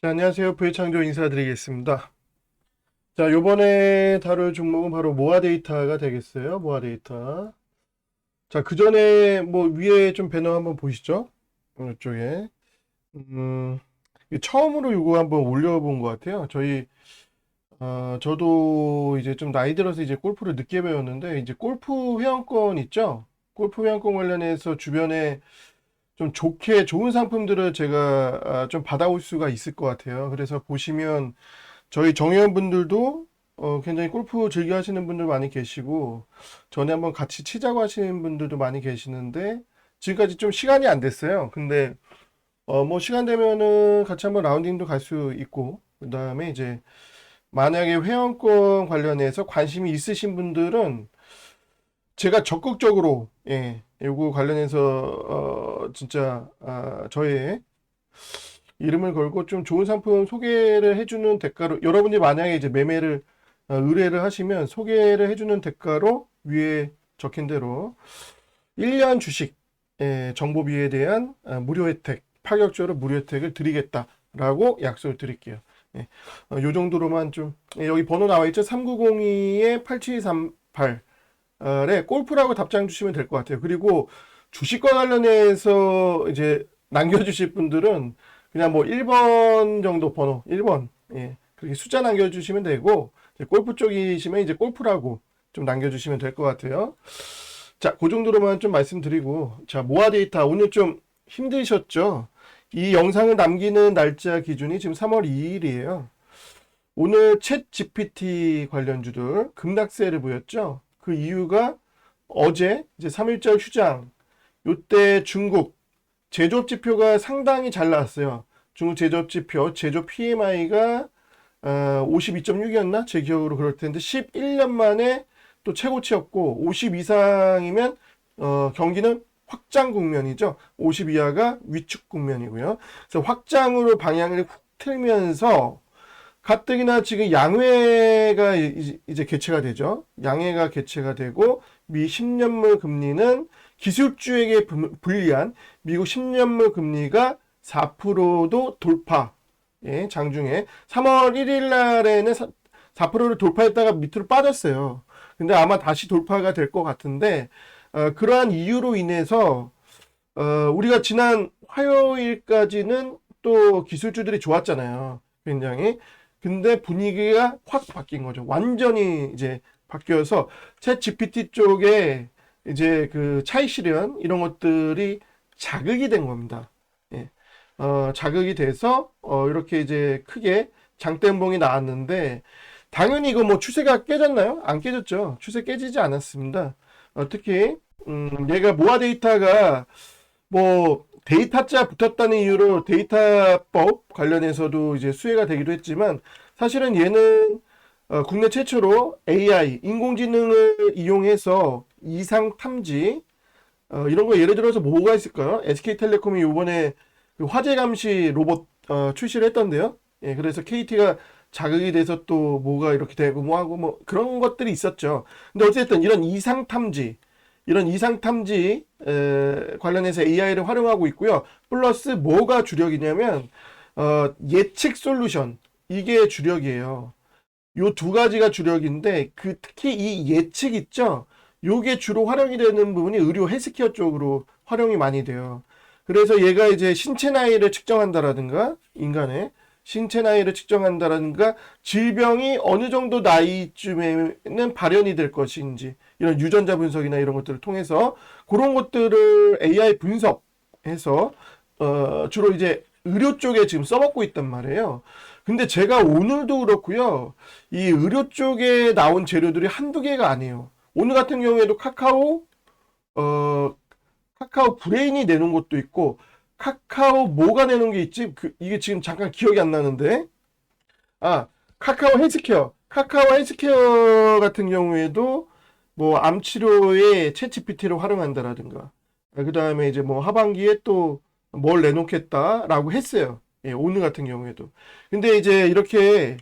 자, 안녕하세요. 부회창조 인사드리겠습니다. 자, 요번에 다룰 종목은 바로 모아 데이터가 되겠어요. 모아 데이터. 자, 그 전에 뭐 위에 좀 배너 한번 보시죠. 이쪽에. 이게 처음으로 이거 한번 올려본 것 같아요. 저도 이제 좀 나이 들어서 이제 골프를 늦게 배웠는데, 이제 골프 회원권 있죠? 골프 회원권 관련해서 주변에 좀 좋은 상품들을 제가 좀 받아올 수가 있을 것 같아요. 그래서 보시면 저희 정회원분들도 굉장히 골프 즐겨 하시는 분들 많이 계시고, 전에 한번 같이 치자고 하시는 분들도 많이 계시는데, 지금까지 좀 시간이 안 됐어요. 근데 뭐 시간 되면은 같이 한번 라운딩도 갈 수 있고, 그 다음에 이제 만약에 회원권 관련해서 관심이 있으신 분들은 제가 적극적으로, 요거 관련해서 진짜 저의 이름을 걸고 좀 좋은 상품 소개를 해주는 대가로, 여러분이 만약에 이제 매매를 의뢰를 하시면 소개를 해주는 대가로 위에 적힌 대로 1년 주식 정보비에 대한 무료 혜택, 파격적으로 무료 혜택을 드리겠다라고 약속을 드릴게요. 요 정도로만 좀, 여기 번호 나와 있죠? 3902-8738에 골프라고 답장 주시면 될 것 같아요. 그리고 주식과 관련해서 이제 남겨주실 분들은 그냥 뭐 1번 정도 번호, 1번, 그렇게 숫자 남겨주시면 되고, 이제 골프 쪽이시면 이제 골프라고 좀 남겨주시면 될 것 같아요. 자, 그 정도로만 좀 말씀드리고, 자, 모아 데이터 오늘 좀 힘드셨죠? 이 영상을 남기는 날짜 기준이 지금 3월 2일이에요. 오늘 챗 GPT 관련주들 급락세를 보였죠? 그 이유가 어제 이제 3일절 휴장, 요때 중국 제조업 지표가 상당히 잘 나왔어요. 중국 제조업 지표, 제조 PMI가 52.6이었나? 제 기억으로 그럴 텐데 11년 만에 또 최고치였고 50 이상이면 경기는 확장 국면이죠. 50 이하가 위축 국면이고요. 그래서 확장으로 방향을 훅 틀면서 가뜩이나 지금 양회가 이제 개최가 되죠. 양회가 개최가 되고 미 10년물 금리는 기술주에게 불리한 미국 10년물 금리가 4%도 돌파. 장중에 3월 1일 날에는 4%를 돌파했다가 밑으로 빠졌어요. 근데 아마 다시 돌파가 될 것 같은데 그러한 이유로 인해서 우리가 지난 화요일까지는 또 기술주들이 좋았잖아요. 굉장히. 근데 분위기가 확 바뀐 거죠. 완전히 이제 바뀌어서 챗 GPT 쪽에 이제 그 차익 실현 이런 것들이 자극이 된 겁니다. 예. 자극이 돼서 이렇게 이제 크게 장대음봉이 나왔는데 당연히 이거 뭐 추세가 깨졌나요? 안 깨졌죠. 추세 깨지지 않았습니다. 특히 얘가 모아 데이터가 뭐 데이터자 붙었다는 이유로 데이터법 관련해서도 이제 수혜가 되기도 했지만 사실은 얘는 국내 최초로 AI 인공지능을 이용해서 이상 탐지 이런 거 예를 들어서 뭐가 있을까요? SK텔레콤이 이번에 그 화재 감시 로봇 출시를 했던데요. 예, 그래서 KT가 자극이 돼서 또 뭐가 이렇게 되고 뭐 하고 뭐 그런 것들이 있었죠. 근데 어쨌든 이런 이상 탐지 관련해서 AI를 활용하고 있고요. 플러스 뭐가 주력이냐면 예측 솔루션 이게 주력이에요. 요 두 가지가 주력인데 그 특히 이 예측 있죠. 요게 주로 활용이 되는 부분이 의료 헬스케어 쪽으로 활용이 많이 돼요. 그래서 얘가 이제 신체 나이를 측정한다라든가 인간의 신체 나이를 측정한다라든가 질병이 어느 정도 나이쯤에는 발현이 될 것인지 이런 유전자 분석이나 이런 것들을 통해서 그런 것들을 AI 분석해서 주로 이제 의료 쪽에 지금 써먹고 있단 말이에요. 근데 제가 오늘도 그렇고요. 이 의료 쪽에 나온 재료들이 한두 개가 아니에요. 오늘 같은 경우에도 어, 카카오 브레인이 내놓은 것도 있고, 카카오 뭐가 내놓은 게 있지? 이게 지금 잠깐 기억이 안 나는데. 아, 카카오 헬스케어 같은 경우에도 뭐 암 치료에 챗GPT를 활용한다라든가. 그 다음에 이제 뭐 하반기에 또 뭘 내놓겠다라고 했어요. 예, 오늘 같은 경우에도. 근데 이제 이렇게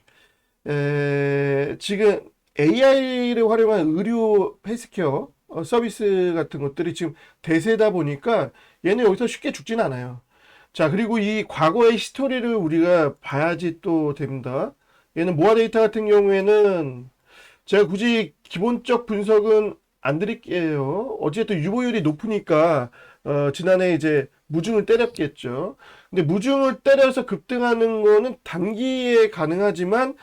지금 AI를 활용한 의료 헬스케어 서비스 같은 것들이 지금 대세다 보니까 얘는 여기서 쉽게 죽진 않아요. 자, 그리고 이 과거의 히스토리를 우리가 봐야지 또 됩니다. 얘는 모아 데이터 같은 경우에는 제가 굳이 기본적 분석은 안 드릴게요. 어쨌든 유보율이 높으니까 지난해 이제 무중을 때렸겠죠. 근데 무중을 때려서 급등하는 거는 단기에 가능하지만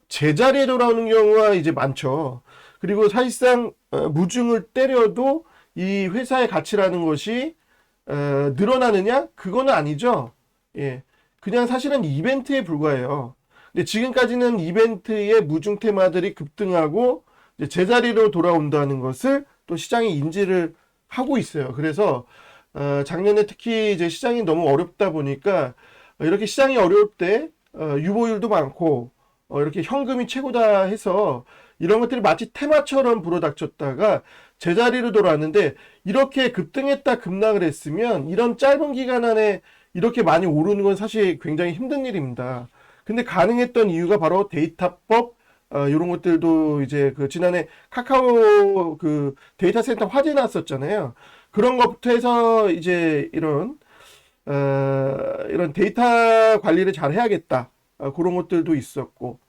제자리에 돌아오는 경우가 이제 많죠. 그리고 사실상 무중을 때려도 이 회사의 가치라는 것이 늘어나느냐? 그거는 아니죠. 예. 그냥 사실은 이벤트에 불과해요. 근데 지금까지는 이벤트의 무중 테마들이 급등하고 이제 제자리로 돌아온다는 것을 또 시장이 인지를 하고 있어요. 그래서 작년에 특히 이제 시장이 너무 어렵다 보니까 이렇게 시장이 어려울 때 유보율도 많고 이렇게 현금이 최고다 해서 이런 것들이 마치 테마처럼 불어닥쳤다가 제자리로 돌아왔는데 이렇게 급등했다 급락을 했으면 이런 짧은 기간 안에 이렇게 많이 오르는 건 사실 굉장히 힘든 일입니다. 근데 가능했던 이유가 바로 데이터법 이런 것들도 이제 그 지난해 카카오 그 데이터 센터 화재 났었잖아요. 그런 것부터 해서 이제 이런 데이터 관리를 잘 해야겠다. 그런 것들도 있었고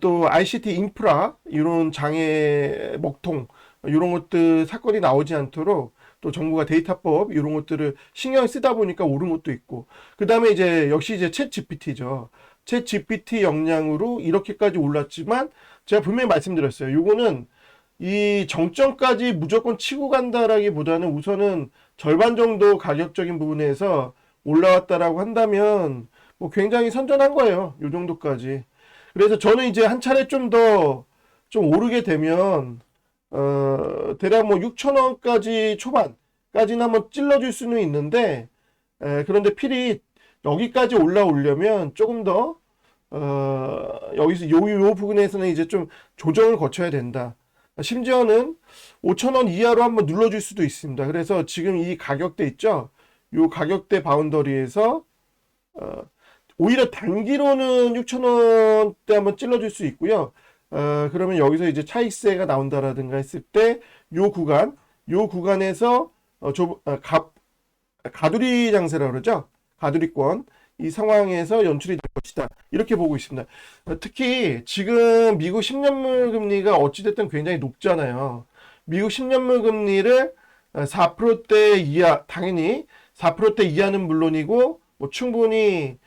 또 ICT 인프라 이런 장애 먹통 이런 것들 사건이 나오지 않도록 또 정부가 데이터법 이런 것들을 신경 쓰다 보니까 오른 것도 있고 그 다음에 이제 역시 이제 챗 GPT죠. 챗 GPT 역량으로 이렇게까지 올랐지만 제가 분명히 말씀드렸어요. 요거는 이 정점까지 무조건 치고 간다라기보다는 우선은 절반 정도 가격적인 부분에서 올라왔다라고 한다면 뭐 굉장히 선전한 거예요. 요 정도까지. 그래서 저는 이제 한 차례 좀 더 좀 오르게 되면 대략 뭐 6,000원까지 초반까지는 한번 찔러줄 수는 있는데 그런데 필히 여기까지 올라오려면 조금 더 여기서 요 부분에서는 이제 좀 조정을 거쳐야 된다. 심지어는 5,000원 이하로 한번 눌러줄 수도 있습니다. 그래서 지금 이 가격대 있죠? 요 가격대 바운더리에서 오히려 단기로는 6,000원대 한번 찔러줄 수 있고요. 그러면 여기서 이제 차익세가 나온다라든가 했을 때 요 구간에서 가두리 장세라고 그러죠. 가두리권 이 상황에서 연출이 될 것이다. 이렇게 보고 있습니다. 특히 지금 미국 10년물 금리가 어찌됐든 굉장히 높잖아요. 미국 10년물 금리를 4%대 이하, 당연히 4%대 이하는 물론이고 뭐 충분히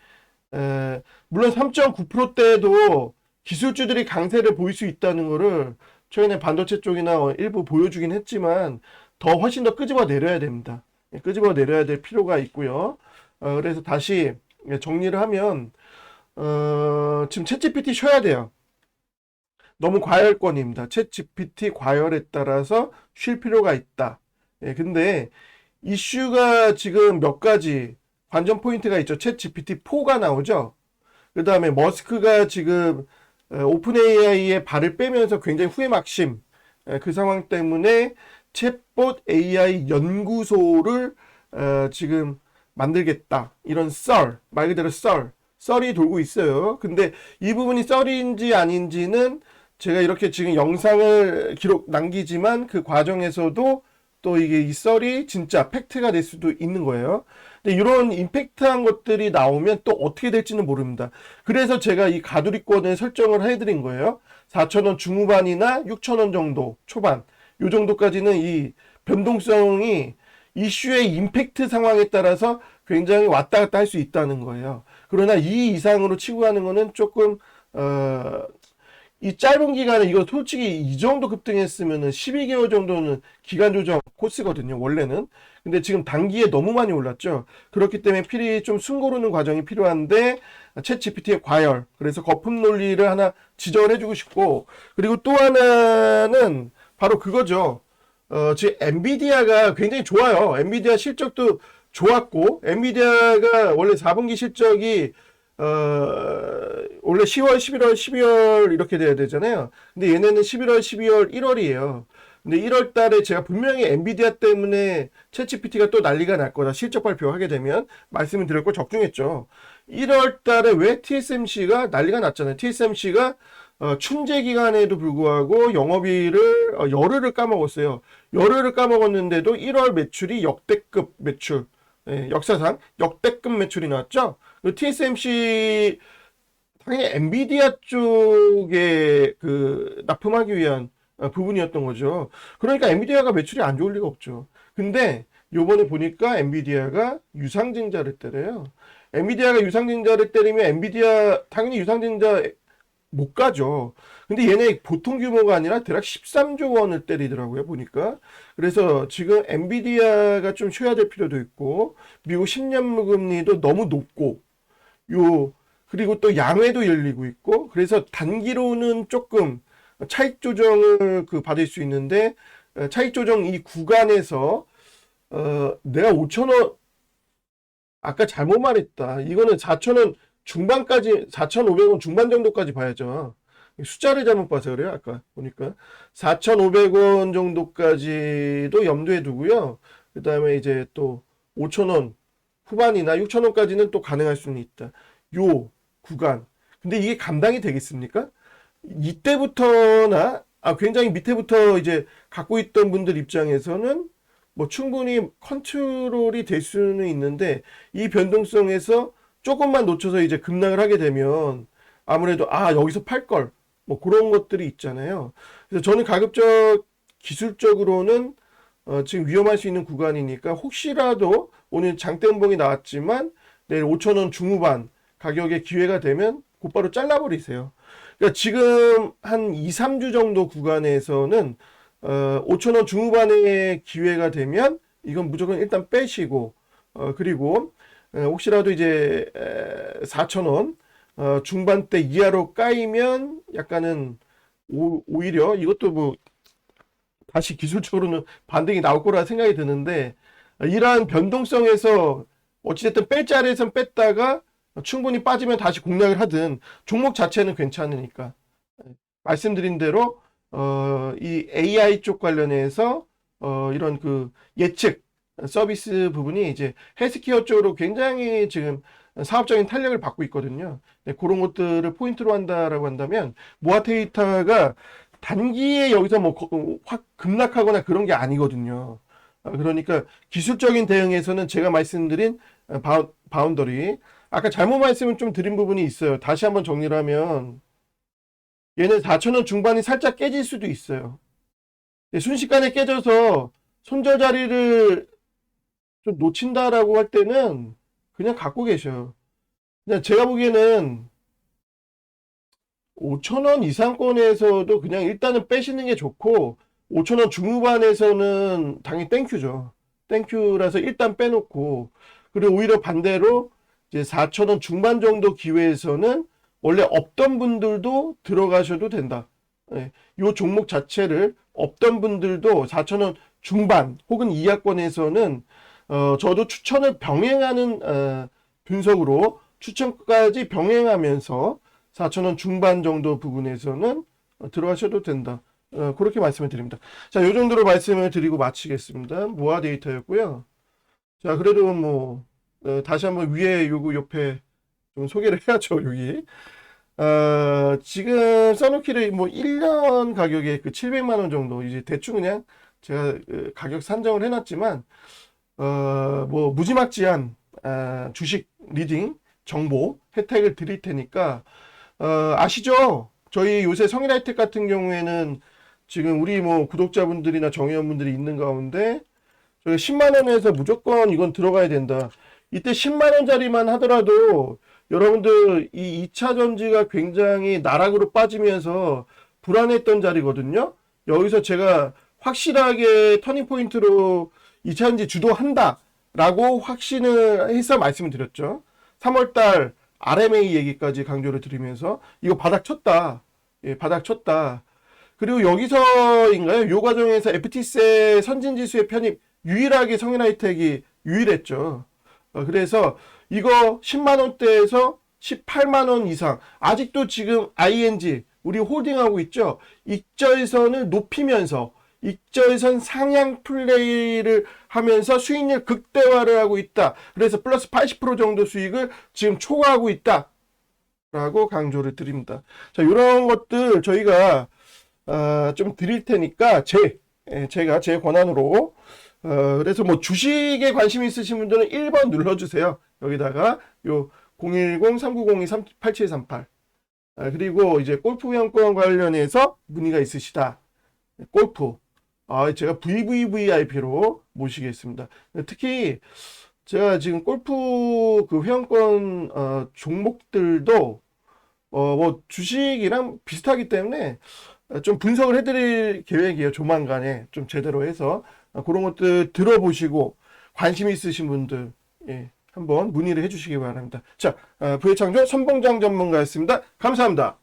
물론 3.9%대도 기술주들이 강세를 보일 수 있다는 것을 최근에 반도체 쪽이나 일부 보여주긴 했지만 더 훨씬 더 끄집어 내려야 됩니다. 끄집어 내려야 될 필요가 있고요. 그래서 다시 정리를 하면 지금 챗GPT 쉬어야 돼요. 너무 과열권입니다. 챗GPT 과열에 따라서 쉴 필요가 있다. 근데 이슈가 지금 몇 가지 관전 포인트가 있죠. 챗GPT4가 나오죠. 그 다음에 머스크가 지금 오픈 AI에 발을 빼면서 굉장히 후회 막심 그 상황 때문에 챗봇 AI 연구소를 지금 만들겠다. 이런 말 그대로 썰이 돌고 있어요. 근데 이 부분이 썰인지 아닌지는 제가 이렇게 지금 영상을 남기지만 그 과정에서도 또 이게 이 썰이 진짜 팩트가 될 수도 있는 거예요. 근데 이런 임팩트한 것들이 나오면 또 어떻게 될지는 모릅니다. 그래서 제가 이 가두리권을 설정을 해드린 거예요. 4,000원 중후반이나 6,000원 정도 초반 요 정도까지는 이 변동성이 이슈의 임팩트 상황에 따라서 굉장히 왔다 갔다 할 수 있다는 거예요. 그러나 이 이상으로 치고 가는 거는 조금 이 짧은 기간에 이거 솔직히 이 정도 급등했으면은 12개월 정도는 기간 조정 코스거든요, 원래는. 근데 지금 단기에 너무 많이 올랐죠. 그렇기 때문에 필히 좀 숨고르는 과정이 필요한데 챗 GPT의 과열. 그래서 거품 논리를 하나 지적을 해주고 싶고 그리고 또 하나는 바로 그거죠. 지금 엔비디아가 굉장히 좋아요. 엔비디아 실적도 좋았고 엔비디아가 원래 4분기 실적이 원래 10월, 11월, 12월 이렇게 돼야 되잖아요. 근데 얘네는 11월, 12월, 1월이에요. 근데 1월 달에 제가 분명히 엔비디아 때문에 챗GPT가 또 난리가 날 거다. 실적 발표하게 되면 말씀을 드렸고 적중했죠. 1월 달에 왜 TSMC가 난리가 났잖아요. TSMC가 춘제 기간에도 불구하고 영업일을 열흘을 까먹었어요. 열흘을 까먹었는데도 1월 매출이 역대급 매출 예, 역사상 역대급 매출이 나왔죠. TSMC 당연히 엔비디아 쪽에 그 납품하기 위한 부분이었던 거죠. 그러니까 엔비디아가 매출이 안 좋을 리가 없죠. 근데 요번에 보니까 엔비디아가 유상증자를 때려요. 엔비디아가 유상증자를 때리면 엔비디아 당연히 유상증자 못 가죠. 근데 얘네 보통 규모가 아니라 대략 13조 원을 때리더라고요, 보니까. 그래서 지금 엔비디아가 좀 쉬어야 될 필요도 있고, 미국 10년 금리도 너무 높고, 그리고 또 양회도 열리고 있고, 그래서 단기로는 조금 차익 조정을 받을 수 있는데, 차익 조정 이 구간에서, 내가 5,000원, 아까 잘못 말했다. 이거는 4,000원 중반까지, 4,500원 중반 정도까지 봐야죠. 숫자를 잘못 봐서 그래요. 아까 보니까. 4,500원 정도까지도 염두에 두고요. 그 다음에 이제 또 5,000원 후반이나 6,000원까지는 또 가능할 수는 있다. 요 구간. 근데 이게 감당이 되겠습니까? 이때부터나, 굉장히 밑에부터 이제 갖고 있던 분들 입장에서는 뭐 충분히 컨트롤이 될 수는 있는데 이 변동성에서 조금만 놓쳐서 이제 급락을 하게 되면 아무래도 여기서 팔 걸 뭐 그런 것들이 있잖아요. 그래서 저는 가급적 기술적으로는 지금 위험할 수 있는 구간이니까 혹시라도 오늘 장대음봉이 나왔지만 내일 5,000원 중후반 가격에 기회가 되면 곧바로 잘라버리세요. 그러니까 지금 한 2, 3주 정도 구간에서는 5,000원 중후반의 기회가 되면 이건 무조건 일단 빼시고 그리고 혹시라도 이제 4,000원 중반대 이하로 까이면 약간은 오히려 이것도 뭐 다시 기술적으로는 반등이 나올 거라 생각이 드는데 이러한 변동성에서 어찌됐든 뺄 자리에선 뺐다가 충분히 빠지면 다시 공략을 하든 종목 자체는 괜찮으니까 말씀드린 대로 이 AI 쪽 관련해서 이런 그 예측 서비스 부분이 이제 헬스케어 쪽으로 굉장히 지금 사업적인 탄력을 받고 있거든요. 네, 그런 것들을 포인트로 한다라고 한다면 모아테이타가 단기에 여기서 뭐 확 급락하거나 그런 게 아니거든요. 그러니까 기술적인 대응에서는 제가 말씀드린 바운더리 아까 잘못 말씀을 좀 드린 부분이 있어요. 다시 한번 정리를 하면 얘는 4,000원 중반이 살짝 깨질 수도 있어요. 순식간에 깨져서 손절자리를 좀 놓친다라고 할 때는 그냥 갖고 계셔요. 그냥 제가 보기에는 5,000원 이상권에서도 그냥 일단은 빼시는 게 좋고 5,000원 중후반에서는 당연히 땡큐죠. 땡큐라서 일단 빼놓고 그리고 오히려 반대로 이제 4,000원 중반 정도 기회에서는 원래 없던 분들도 들어가셔도 된다. 예, 이 종목 자체를 없던 분들도 4,000원 중반 혹은 이하권에서는 저도 추천을 병행하는 분석으로 추천까지 병행하면서 4,000원 중반 정도 부분에서는 들어가셔도 된다. 그렇게 말씀을 드립니다. 자, 요 정도로 말씀을 드리고 마치겠습니다. 모아 데이터였고요. 자, 그래도 뭐 다시 한번 위에 요거 옆에 좀 소개를 해야죠, 여기. 지금 써놓기를 뭐 1년 가격에 그 700만 원 정도 이제 대충 그냥 제가 가격 산정을 해놨지만 뭐 무지막지한 주식 리딩 정보 혜택을 드릴 테니까 아시죠? 저희 요새 성일하이텍 같은 경우에는 지금 우리 뭐 구독자분들이나 정회원분들이 있는 가운데 저희 10만 원에서 무조건 이건 들어가야 된다. 이때 10만 원짜리만 하더라도 여러분들 이 2차 전지가 굉장히 나락으로 빠지면서 불안했던 자리거든요. 여기서 제가 확실하게 터닝포인트로 2차 전지 주도한다 라고 확신을 해서 말씀을 드렸죠. 3월달 RMA 얘기까지 강조를 드리면서 이거 바닥 쳤다. 예, 바닥 쳤다. 그리고 여기서인가요? 요 과정에서 FTS의 선진지수의 편입 유일하게 성인하이텍이 유일했죠. 그래서 이거 10만원대에서 18만원 이상 아직도 지금 ING 우리 홀딩하고 있죠. 익절선을 높이면서 익절선 상향 플레이를 하면서 수익률 극대화를 하고 있다. 그래서 플러스 80% 정도 수익을 지금 초과하고 있다. 라고 강조를 드립니다. 자, 이런 것들 저희가 좀 드릴 테니까 제가 제 권한으로 그래서 뭐 주식에 관심 있으신 분들은 1번 눌러주세요. 여기다가 요 010-3902-8738. 그리고 이제 골프 회원권 관련해서 문의가 있으시다. 골프. 제가 VVVIP로 모시겠습니다. 특히 제가 지금 골프 그 회원권 종목들도 뭐 주식이랑 비슷하기 때문에 좀 분석을 해드릴 계획이에요. 조만간에 좀 제대로 해서 그런 것들 들어보시고 관심 있으신 분들 한번 문의를 해주시기 바랍니다. 자, 부회창조 선봉장 전문가였습니다. 감사합니다.